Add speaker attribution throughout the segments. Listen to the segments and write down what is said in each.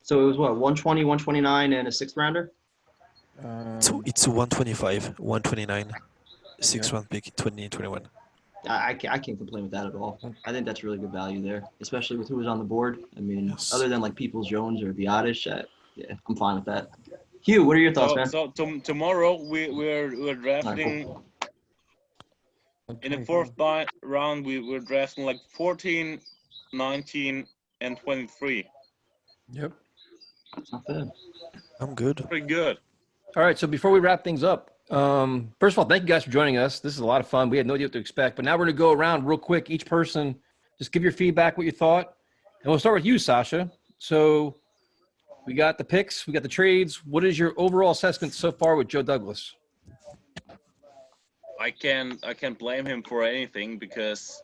Speaker 1: So it was what, 120, 129, and a sixth rounder?
Speaker 2: So it's a 125, 129,
Speaker 3: Yeah.
Speaker 2: 6 round pick, 2021.
Speaker 1: I can't complain with that at all. I think that's really good value there, especially with who was on the board. I mean,
Speaker 2: Yes.
Speaker 1: other than like Peoples Jones or Biotish, yeah, I'm fine with that. Hugh, what are your thoughts, man?
Speaker 4: Tomorrow we're drafting
Speaker 1: Cool.
Speaker 4: in the fourth round. We're drafting like 14, 19, and 23.
Speaker 3: Yep.
Speaker 1: It's not bad.
Speaker 2: I'm good.
Speaker 4: Pretty good.
Speaker 3: All right. So before we wrap things up, first of all, thank you guys for joining us. This is a lot of fun. We had no idea what to expect, but now we're going to go around real quick. Each person, just give your feedback, what you thought. And we'll start with you, Sasha. So we got the picks, we got the trades. What is your overall assessment so far with Joe Douglas?
Speaker 4: I can't blame him for anything because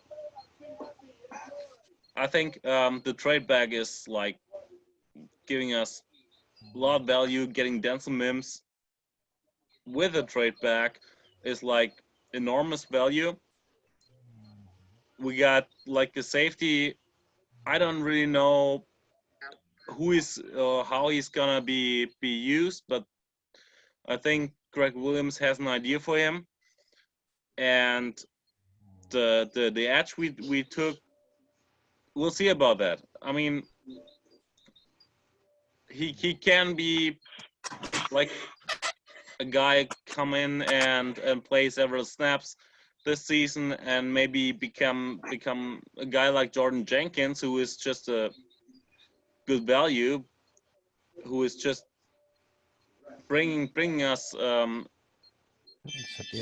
Speaker 4: I think the trade bag is like giving us a lot of value. Getting Denzel Mims with a trade back is like enormous value. We got like the safety. I don't really know who is how he's gonna be used, but I think Greg Williams has an idea for him. And the edge we took, we'll see about that. I mean, he can be like a guy come in and play several snaps this season and maybe become a guy like Jordan Jenkins, who is just a good value, who is just bringing us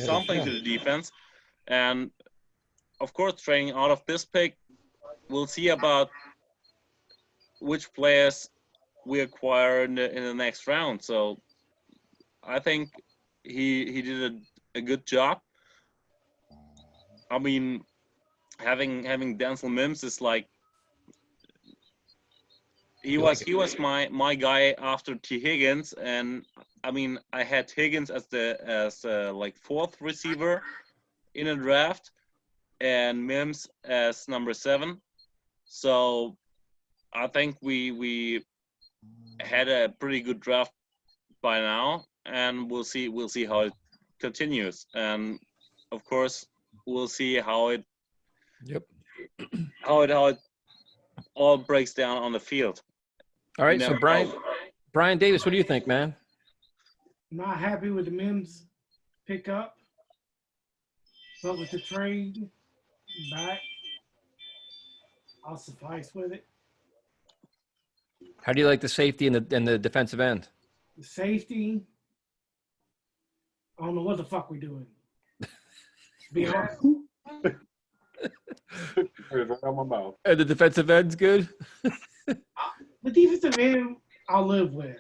Speaker 4: something to the defense. And of course, trading out of this pick, we'll see about which players we acquire in the next round. So I think he did a good job. I mean, having Denzel Mims is like he was my guy after T Higgins, and I mean I had Higgins as like fourth receiver in a draft, and Mims as number 7. So I think we had a pretty good draft by now, and we'll see how it continues. And of course, we'll see how it all breaks down on the field.
Speaker 3: All right. So Brian Davis, what do you think, man?
Speaker 5: Not happy with the Mims pickup, but with the trade back, I'll suffice with it.
Speaker 3: How do you like the safety and the defensive end?
Speaker 5: The safety, I don't know what the fuck we doing. Be honest.
Speaker 3: And the defensive end's good?
Speaker 5: The defensive end, I'll live with.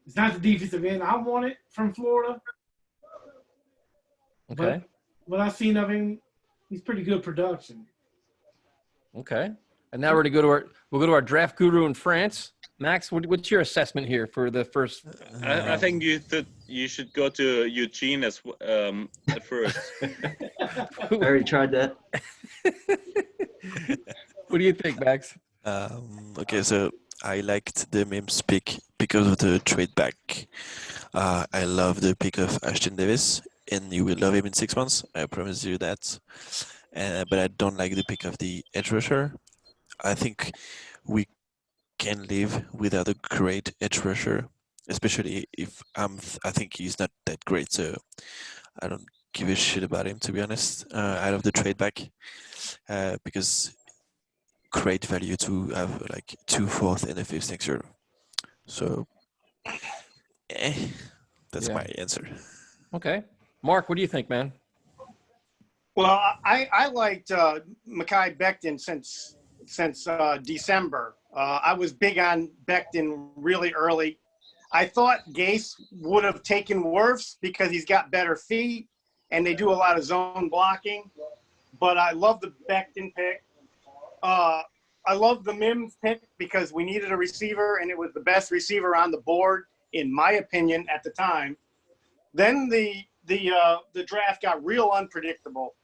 Speaker 5: It's not the defensive end I wanted from Florida.
Speaker 3: Okay.
Speaker 5: But what I've seen of him, he's pretty good production.
Speaker 3: Okay. And now we'll go to our draft guru in France. Max, what's your assessment here for the first?
Speaker 4: I think you should go to Eugene at first.
Speaker 1: I already tried that.
Speaker 3: What do you think, Max?
Speaker 2: Okay, so I liked the Mims pick because of the trade back. I love the pick of Ashton Davis, and you will love him in 6 months. I promise you that. But I don't like the pick of the edge rusher. I think we can live without a great edge rusher, especially if I think he's not that great. So I don't give a shit about him, to be honest. I love the trade back because great value to have like 2 4th and a 5th next year. So that's my answer.
Speaker 3: Okay. Mark, what do you think, man?
Speaker 6: Well, I liked Mekhi Becton since December. I was big on Becton really early. I thought Gase would have taken Wirfs because he's got better feet and they do a lot of zone blocking. But I love the Becton pick. I love the Mims pick because we needed a receiver and it was the best receiver on the board, in my opinion, at the time. Then the draft got real unpredictable.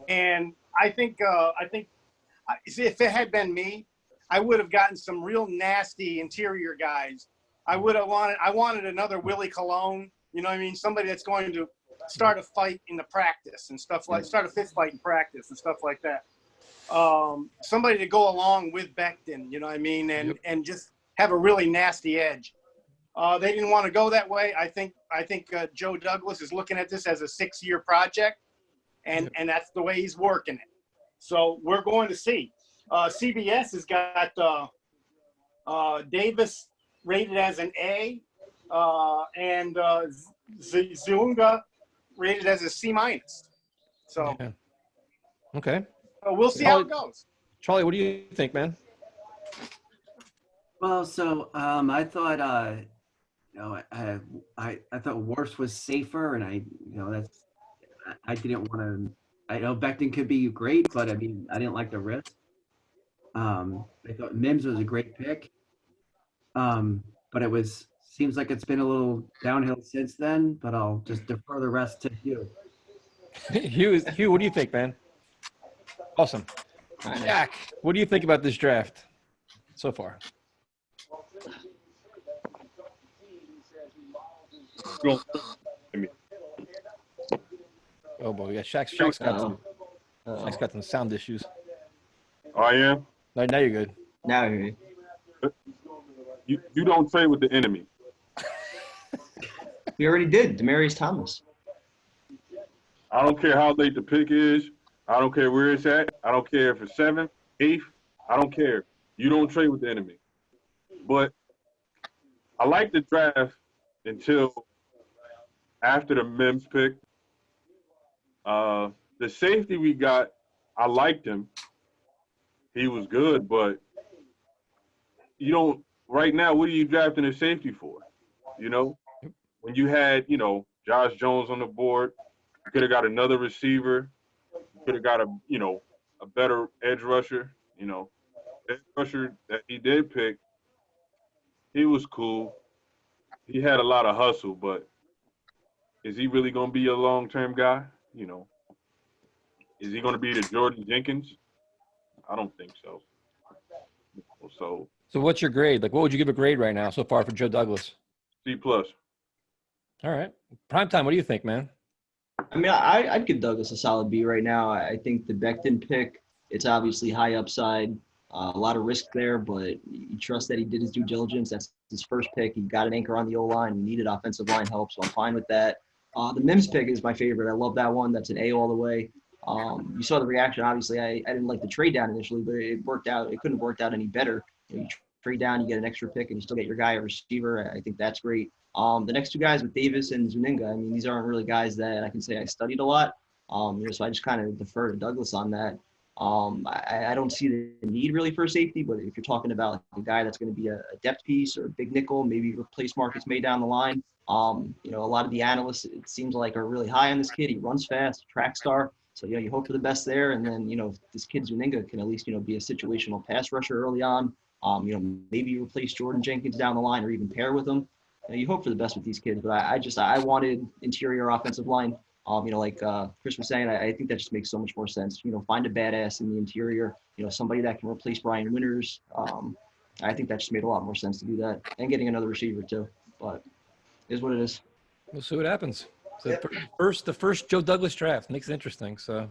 Speaker 6: And I think if it had been me, I would have gotten some real nasty interior guys. I wanted another Willie Colon. You know what I mean? Somebody that's going to start a fight in the practice and stuff like, start a fist fight in practice and stuff like that. Somebody to go along with Becton, you know what I mean? And just have a really nasty edge. They didn't want to go that way. I think Joe Douglas is looking at this as a 6-year project, and that's the way he's working it. So we're going to see. CBS has got Davis rated as an A, and Zuniga rated as a C-. So
Speaker 3: Okay.
Speaker 6: We'll see how it goes.
Speaker 3: Charlie, what do you think, man?
Speaker 7: Well, so I thought I thought Worse was safer, and I didn't want to. I know Becton could be great, but I mean I didn't like the risk. I thought Mims was a great pick, but seems like it's been a little downhill since then. But I'll just defer the rest to Hugh.
Speaker 3: Hugh, what do you think, man? Awesome. Jack, what do you think about this draft so far? Oh boy, yeah, Shaq's got some sound issues.
Speaker 8: Oh, I am.
Speaker 3: Now you're good.
Speaker 1: Now I hear you.
Speaker 8: You don't trade with the enemy.
Speaker 1: We already did. Demaryius Thomas.
Speaker 8: I don't care how late the pick is. I don't care where it's at. I don't care if it's 7th, 8th. I don't care. You don't trade with the enemy. But I like the draft until after the Mims pick. The safety we got, I liked him. He was good, but you don't – right now, what are you drafting a safety for? You know? When you had, Josh Jones on the board, you could have got another receiver. You could have got a better edge rusher. Edge rusher that he did pick, he was cool. He had a lot of hustle, but is he really going to be a long-term guy? Is he going to be the Jordan Jenkins? I don't think so.
Speaker 3: So what's your grade? Like, what would you give a grade right now so far for Joe Douglas?
Speaker 8: C+.
Speaker 3: All right. Primetime, what do you think, man?
Speaker 1: I mean, I'd give Douglas a solid B right now. I think the Becton pick, it's obviously high upside, a lot of risk there, but you trust that he did his due diligence. That's his first pick. He got an anchor on the O-line. We needed offensive line help, so I'm fine with that. The Mims pick is my favorite. I love that one. That's an A all the way. You saw the reaction. Obviously, I didn't like the trade down initially, but it worked out. It couldn't have worked out any better. You trade down, you get an extra pick, and you still get your guy a receiver. I think that's great. The next two guys with Davis and Zuniga, I mean, these aren't really guys that I can say I studied a lot. So I just kind of defer to Douglas on that. I don't see the need really for a safety, but if you're talking about a guy that's going to be a depth piece or a big nickel, maybe replace Marcus May down the line. A lot of the analysts, it seems like, are really high on this kid. He runs fast, track star. So, you hope for the best there. And then, if this kid Zuniga can at least, be a situational pass rusher early on, maybe replace Jordan Jenkins down the line or even pair with him. You hope for the best with these kids. But I wanted interior offensive line. Like Chris was saying, I think that just makes so much more sense. Find a badass in the interior, somebody that can replace Brian Winters. I think that just made a lot more sense to do that. And getting another receiver too. But it is what it is.
Speaker 3: We'll see what happens. So the first Joe Douglas draft makes it interesting. So,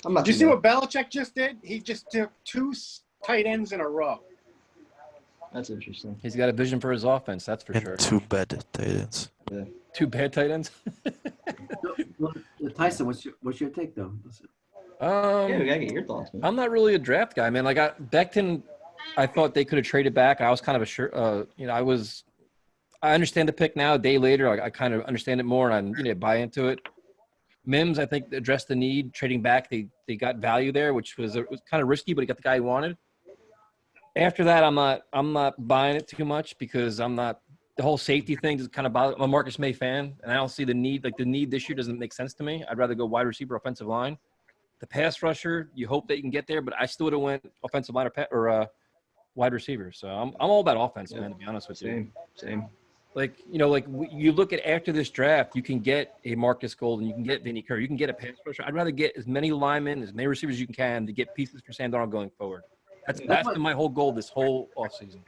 Speaker 6: did you see what Belichick just did? He just took 2 tight ends in a row.
Speaker 1: That's interesting.
Speaker 3: He's got a vision for his offense. That's for sure.
Speaker 2: 2 bad tight ends.
Speaker 1: Yeah.
Speaker 3: 2 bad tight ends.
Speaker 7: Well, Tyson, what's your take though?
Speaker 1: Yeah, we gotta get your thoughts, man.
Speaker 3: I'm not really a draft guy, man. Like Becton, I thought they could have traded back. I was kind of I understand the pick now. A day later, I kind of understand it more, and I buy into it. Mims, I think, addressed the need. Trading back, they got value there, which was kind of risky, but he got the guy he wanted. After that, I'm not buying it too much because I'm not. The whole safety thing is kind of bother. I'm a Marcus May fan, and I don't see the need. Like, the need this year doesn't make sense to me. I'd rather go wide receiver, offensive line. The pass rusher, you hope that you can get there, but I still would have went offensive line or wide receiver. So I'm all about offense, man. To be honest with you.
Speaker 1: Same.
Speaker 3: Like, you look at after this draft, you can get a Marcus Golden, you can get Vinny Curry, you can get a pass rusher. I'd rather get as many linemen, as many receivers as you can to get pieces for Sam Darnold going forward. That's been my whole goal this whole offseason.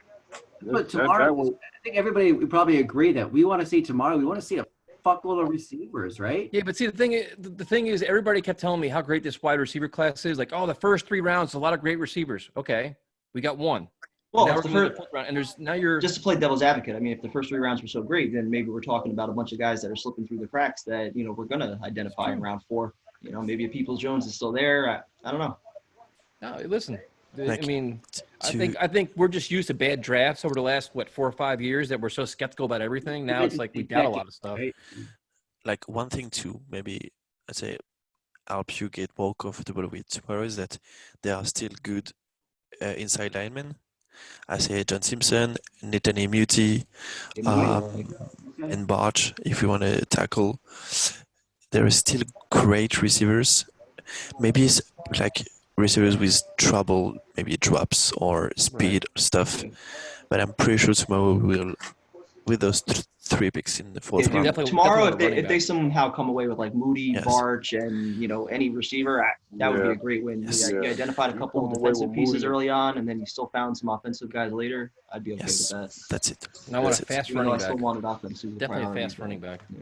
Speaker 7: But tomorrow, I think everybody we probably agree that we want to see tomorrow. We want to see a fuckload of receivers, right?
Speaker 3: Yeah, but see, the thing is, everybody kept telling me how great this wide receiver class is. Like, oh, the first 3 rounds, a lot of great receivers. Okay, we got 1.
Speaker 1: Well,
Speaker 3: now
Speaker 1: if
Speaker 3: we're
Speaker 1: the
Speaker 3: going to
Speaker 1: first,
Speaker 3: the 4th round, and there's now you're
Speaker 1: just to play devil's advocate, I mean, if the first 3 rounds were so great, then maybe we're talking about a bunch of guys that are slipping through the cracks that, you know, we're going to identify in round 4. You know, maybe if Peoples-Jones is still there. I don't know.
Speaker 3: no. Listen,
Speaker 2: Like,
Speaker 3: I mean,
Speaker 2: to-
Speaker 3: I think we're just used to bad drafts over the last 4 or 5 years that we're so skeptical about everything. Now it's like we doubt a lot of stuff.
Speaker 7: Right?
Speaker 2: like one thing to maybe I'd say help you get more comfortable with tomorrow is that there are still good inside linemen. I say John Simpson, Nathaniel Muti, and Barge. If you want to tackle, there are still great receivers. Maybe it's like receivers with trouble, maybe drops or speed stuff. But I'm pretty sure tomorrow we'll, with those 3 picks in the 4th
Speaker 1: Yeah,
Speaker 2: round.
Speaker 3: Definitely-
Speaker 1: tomorrow,
Speaker 3: definitely
Speaker 1: if they somehow come away with like Moody,
Speaker 2: Yes.
Speaker 1: Barch, and you know any receiver, that would be a great win.
Speaker 2: Yes.
Speaker 1: You identified a
Speaker 8: You
Speaker 1: couple of
Speaker 8: come away
Speaker 1: defensive
Speaker 8: with
Speaker 1: pieces
Speaker 8: Moody.
Speaker 1: early on, and then you still found some offensive guys later. I'd be okay
Speaker 2: Yes,
Speaker 1: with that.
Speaker 2: that's it.
Speaker 3: And I want
Speaker 2: That's
Speaker 3: a
Speaker 2: it.
Speaker 3: fast
Speaker 1: Even though I
Speaker 3: running
Speaker 1: still
Speaker 3: back.
Speaker 1: wanted offense.
Speaker 3: Definitely a fast running back.
Speaker 1: Yeah,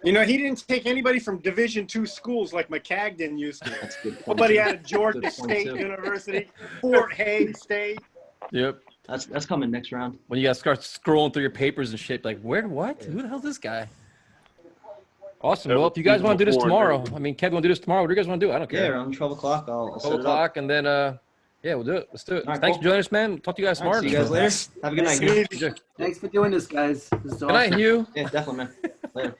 Speaker 6: You know, he didn't take anybody from Division II schools like McCagden used to.
Speaker 1: that's a good. Point.
Speaker 6: Nobody out of Georgia
Speaker 1: Good point,
Speaker 6: State
Speaker 1: too.
Speaker 6: University, Fort Hays State.
Speaker 3: Yep.
Speaker 1: That's coming next round.
Speaker 3: When you guys start scrolling through your papers and shit, like, what? Who the hell's this guy? Awesome. Well, if you guys want to do this tomorrow, I mean, Kevin, want to do this tomorrow? What do you guys want to do? I don't
Speaker 1: Yeah,
Speaker 3: care.
Speaker 1: around 12 o'clock. I'll set
Speaker 3: 12
Speaker 1: it up.
Speaker 3: o'clock, and then, yeah, we'll do it. Let's do it.
Speaker 1: All right,
Speaker 3: Thanks
Speaker 1: cool.
Speaker 3: for joining us, man. Talk to you guys
Speaker 1: All right,
Speaker 3: tomorrow.
Speaker 1: see you guys later. Have a good night.
Speaker 6: Good
Speaker 7: Thanks for doing this, guys. This is
Speaker 3: Good night,
Speaker 7: awesome.
Speaker 3: Hugh.
Speaker 1: Yeah, definitely, man. Later.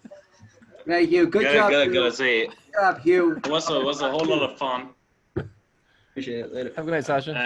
Speaker 7: Thank you. Good job. Hugh.
Speaker 4: Gotta say,
Speaker 7: Good job, Hugh.
Speaker 4: it was a whole lot of fun.
Speaker 1: Appreciate it. Later.
Speaker 3: Have a good night, Sasha.
Speaker 4: And